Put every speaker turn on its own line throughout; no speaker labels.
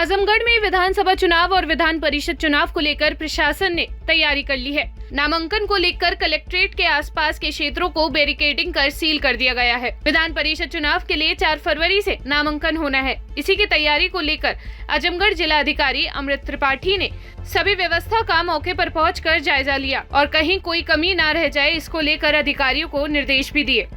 आजमगढ़ में विधानसभा चुनाव और विधान परिषद चुनाव को लेकर प्रशासन ने तैयारी कर ली है। नामांकन को लेकर कलेक्ट्रेट के आसपास के क्षेत्रों को बैरिकेडिंग कर सील कर दिया गया है। विधान परिषद चुनाव के लिए 4 फरवरी से नामांकन होना है। इसी की तैयारी को लेकर आजमगढ़ जिला अधिकारी अमृत त्रिपाठी ने सभी व्यवस्था का मौके पर पहुंचकर जायजा लिया और कहीं कोई कमी न रह जाए, इसको लेकर अधिकारियों को निर्देश भी दिए।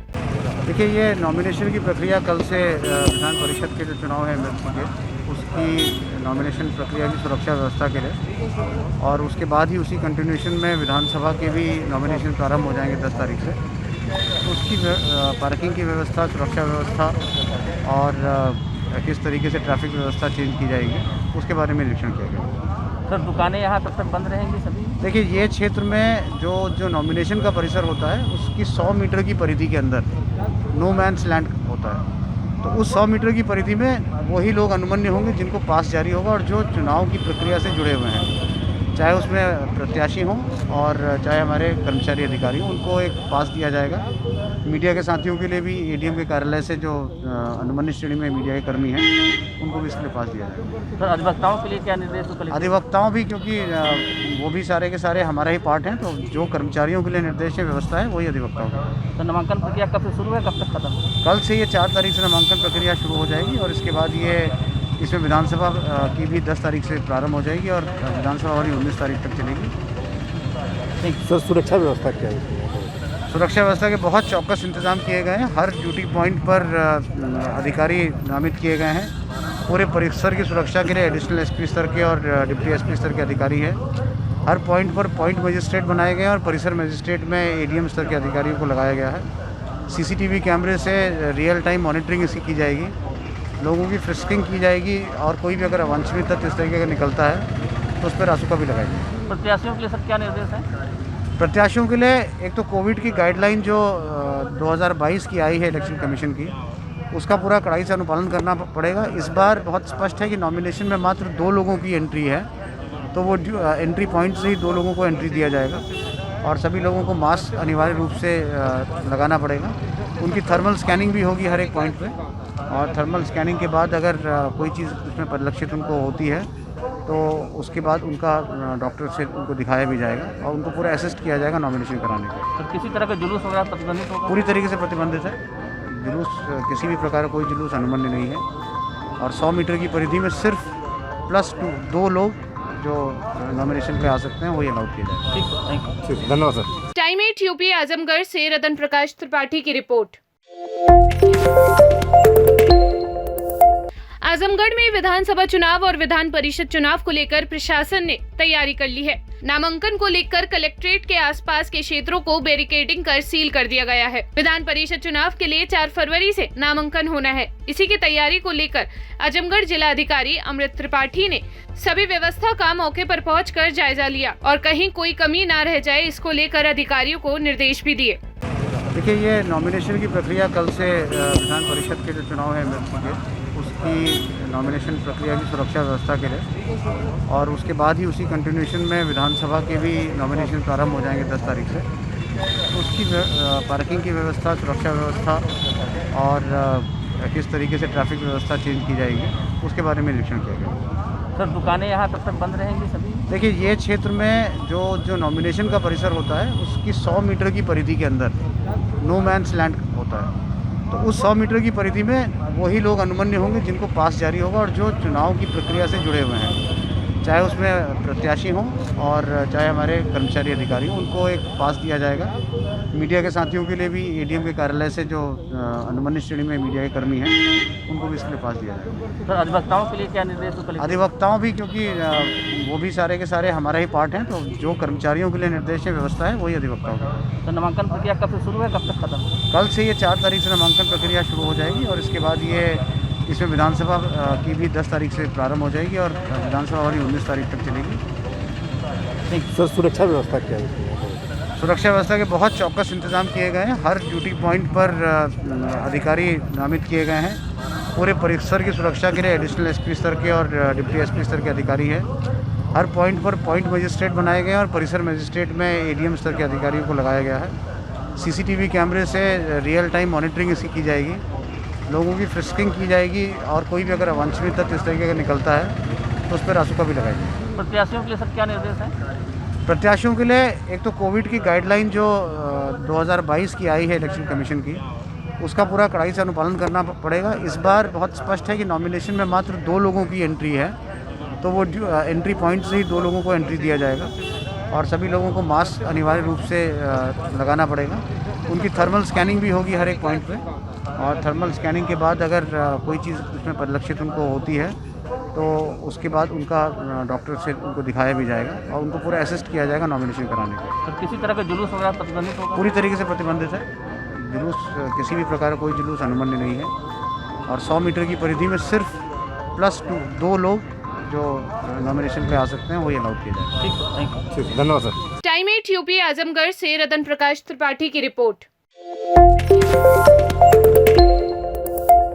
देखिए, ये नॉमिनेशन की प्रक्रिया कल से विधान परिषद के जो चुनाव है एमएलसी के, उसकी नॉमिनेशन प्रक्रिया की सुरक्षा व्यवस्था के लिए, और उसके बाद ही उसी कंटिन्यूएशन में विधानसभा के भी नॉमिनेशन प्रारंभ हो जाएंगे 10 तारीख से। तो उसकी पार्किंग की व्यवस्था, सुरक्षा व्यवस्था और किस तरीके से ट्रैफिक व्यवस्था चेंज की जाएगी, उसके बारे में निरीक्षण किया गया।
सर, दुकानें यहाँ तब तक बंद रहेंगी सभी?
देखिए, ये क्षेत्र में जो नॉमिनेशन का परिसर होता है, उसकी 100 मीटर की परिधि के अंदर नो मैन्स लैंड होता है। तो उस 100 मीटर की परिधि में वही लोग अनुमन्य होंगे जिनको पास जारी होगा और जो चुनाव की प्रक्रिया से जुड़े हुए हैं, चाहे उसमें प्रत्याशी हों और चाहे हमारे कर्मचारी अधिकारी हों, उनको एक पास दिया जाएगा। मीडिया के साथियों के लिए भी एडीएम के कार्यालय से जो अनुमन्य श्रेणी में मीडिया के कर्मी हैं, उनको भी इसके लिए पास दिया जाएगा।
सर, अधिवक्ताओं के लिए क्या निर्देश?
अधिवक्ताओं भी, क्योंकि वो भी सारे के सारे हमारा ही पार्ट हैं, तो जो कर्मचारियों के लिए निर्देश है, व्यवस्था है, वही अधिवक्ताओं की।
तो नामांकन प्रक्रिया कब से शुरू है, कब तक खत्म?
कल से ये 4 तारीख से नामांकन प्रक्रिया शुरू हो जाएगी और इसके बाद इसमें विधानसभा की भी 10 तारीख से प्रारंभ हो जाएगी और विधानसभा वाली 19 तारीख तक चलेगी।
सर, सुरक्षा व्यवस्था क्या है?
सुरक्षा व्यवस्था के बहुत चौकस इंतजाम किए गए हैं। हर ड्यूटी पॉइंट पर अधिकारी नामित किए गए हैं। पूरे परिसर की सुरक्षा के लिए एडिशनल एसपी स्तर के और डिप्टी एसपी स्तर के अधिकारी हैं। हर पॉइंट पर पॉइंट मजिस्ट्रेट बनाए गए हैं और परिसर मजिस्ट्रेट में एडीएम स्तर के अधिकारियों को लगाया गया है। सीसीटीवी कैमरे से रियल टाइम मॉनिटरिंग इसकी की जाएगी, लोगों की फ्रिस्किंग की जाएगी और कोई भी अगर अवांछनीय तत्व इस तरीके का निकलता है तो उस पर रासुका भी लगाएगी।
प्रत्याशियों के लिए सर क्या निर्देश है?
प्रत्याशियों के लिए एक तो कोविड की गाइडलाइन जो 2022 की आई है इलेक्शन कमीशन की, उसका पूरा कड़ाई से अनुपालन करना पड़ेगा। इस बार बहुत स्पष्ट है कि नॉमिनेशन में मात्र 2 लोगों की एंट्री है, तो वो एंट्री पॉइंट से ही 2 लोगों को एंट्री दिया जाएगा और सभी लोगों को मास्क अनिवार्य रूप से लगाना पड़ेगा। उनकी थर्मल स्कैनिंग भी होगी हर एक पॉइंट पे, और थर्मल स्कैनिंग के बाद अगर कोई चीज़ उसमें परिलक्षित उनको होती है तो उसके बाद उनका डॉक्टर से उनको दिखाया भी जाएगा और उनको पूरा असिस्ट किया जाएगा नॉमिनेशन कराने का।
तो किसी तरह का जुलूस वगैरह प्रतिबंधित होगा?
पूरी तरीके से प्रतिबंधित है। जुलूस, किसी भी प्रकार का कोई जुलूस अनुमन्य नहीं है और 100 मीटर की परिधि में सिर्फ +2 लोग जो नॉमिनेशन पे आ सकते हैं, वही अलाउड किया जाएगा।
ठीक, थैंक यू।
ठीक, धन्यवाद सर।
टाइम 8 यूपी आजमगढ़ से रतन प्रकाश त्रिपाठी की रिपोर्ट। आजमगढ़ में विधानसभा चुनाव और विधान परिषद चुनाव को लेकर प्रशासन ने तैयारी कर ली है। नामांकन को लेकर कलेक्ट्रेट के आसपास के क्षेत्रों को बैरिकेडिंग कर सील कर दिया गया है। विधान परिषद चुनाव के लिए 4 फरवरी से नामांकन होना है। इसी की तैयारी को लेकर आजमगढ़ जिला अधिकारी अमृत त्रिपाठी ने सभी व्यवस्था का मौके पर पहुंचकर जायजा लिया और कहीं कोई कमी न रह जाए, इसको लेकर अधिकारियों को निर्देश भी दिए।
देखिए, ये नॉमिनेशन की प्रक्रिया कल से विधान परिषद के जो चुनाव है एमएलसी के, उसकी नॉमिनेशन प्रक्रिया की सुरक्षा व्यवस्था के लिए, और उसके बाद ही उसी कंटिन्यूएशन में विधानसभा के भी नॉमिनेशन प्रारंभ हो जाएंगे 10 तारीख से। तो उसकी पार्किंग की व्यवस्था, सुरक्षा व्यवस्था और किस तरीके से ट्रैफिक व्यवस्था चेंज की जाएगी, उसके बारे में निरीक्षण किया गया।
सर, दुकानें यहाँ तब तक बंद रहेंगी सभी?
देखिए, ये क्षेत्र में जो नॉमिनेशन का परिसर होता है, उसकी 100 मीटर की परिधि के अंदर नो मैन्स लैंड होता है। तो उस 100 मीटर की परिधि में वही लोग अनुमन्य होंगे जिनको पास जारी होगा और जो चुनाव की प्रक्रिया से जुड़े हुए हैं, चाहे उसमें प्रत्याशी हों और चाहे हमारे कर्मचारी अधिकारी हों, उनको एक पास दिया जाएगा। मीडिया के साथियों के लिए भी एडीएम के कार्यालय से जो अनुमन्य श्रेणी में मीडिया के कर्मी हैं, उनको भी इसके लिए पास दिया जाएगा।
सर, अधिवक्ताओं के लिए क्या निर्देश?
अधिवक्ताओं भी, क्योंकि वो भी सारे के सारे हमारा ही पार्ट हैं, तो जो कर्मचारियों के लिए निर्देश है, व्यवस्था है, वही अधिवक्ताओं की।
तो नामांकन प्रक्रिया कब से शुरू है, कब तक खत्म?
कल से ये 4 तारीख से नामांकन प्रक्रिया शुरू हो जाएगी और इसके बाद इसमें विधानसभा की भी 10 तारीख से प्रारंभ हो जाएगी और विधानसभा वाली 19 तारीख तक चलेगी।
सर, सुरक्षा व्यवस्था क्या है?
सुरक्षा व्यवस्था के बहुत चौकस इंतजाम किए गए हैं। हर ड्यूटी पॉइंट पर अधिकारी नामित किए गए हैं। पूरे परिसर की सुरक्षा के लिए एडिशनल एसपी स्तर के और डिप्टी एसपी स्तर के अधिकारी हैं। हर पॉइंट पर पॉइंट मजिस्ट्रेट बनाए गए हैं और परिसर मजिस्ट्रेट में एडीएम स्तर के अधिकारियों को लगाया गया है। सीसीटीवी कैमरे से रियल टाइम मॉनिटरिंग इसकी की जाएगी, लोगों की फ्रिस्किंग की जाएगी और कोई भी अगर अवांछनीय तत्व इस तरीके का निकलता है तो उस पर रासुका भी लगाई जाएगी।
प्रत्याशियों के लिए सर क्या निर्देश है?
प्रत्याशियों के लिए एक तो कोविड की गाइडलाइन जो 2022 की आई है इलेक्शन कमीशन की, उसका पूरा कड़ाई से अनुपालन करना पड़ेगा। इस बार बहुत स्पष्ट है कि नॉमिनेशन में मात्र 2 लोगों की एंट्री है, तो वो एंट्री पॉइंट से ही 2 लोगों को एंट्री दिया जाएगा और सभी लोगों को मास्क अनिवार्य रूप से लगाना पड़ेगा। उनकी थर्मल स्कैनिंग भी होगी हर एक पॉइंट पे, और थर्मल स्कैनिंग के बाद अगर कोई चीज़ उसमें परिलक्षित उनको होती है तो उसके बाद उनका डॉक्टर से उनको दिखाया भी जाएगा और उनको पूरा असिस्ट किया जाएगा नॉमिनेशन कराने का।
तो किसी तरह का जुलूस वगैरह प्रतिबंधित होगा?
पूरी तरीके से प्रतिबंधित है। जुलूस किसी भी प्रकार का कोई जुलूस अनुमन्य नहीं है, और 100 मीटर की परिधि में सिर्फ +2 2 लोग जो नॉमिनेशन पे आ सकते हैं वो अलाउड किए जाएंगे।
ठीक है, थैंक यू।
ठीक, धन्यवाद सर।
टाइम 8 यूपी आजमगढ़ से रतन प्रकाश त्रिपाठी की रिपोर्ट।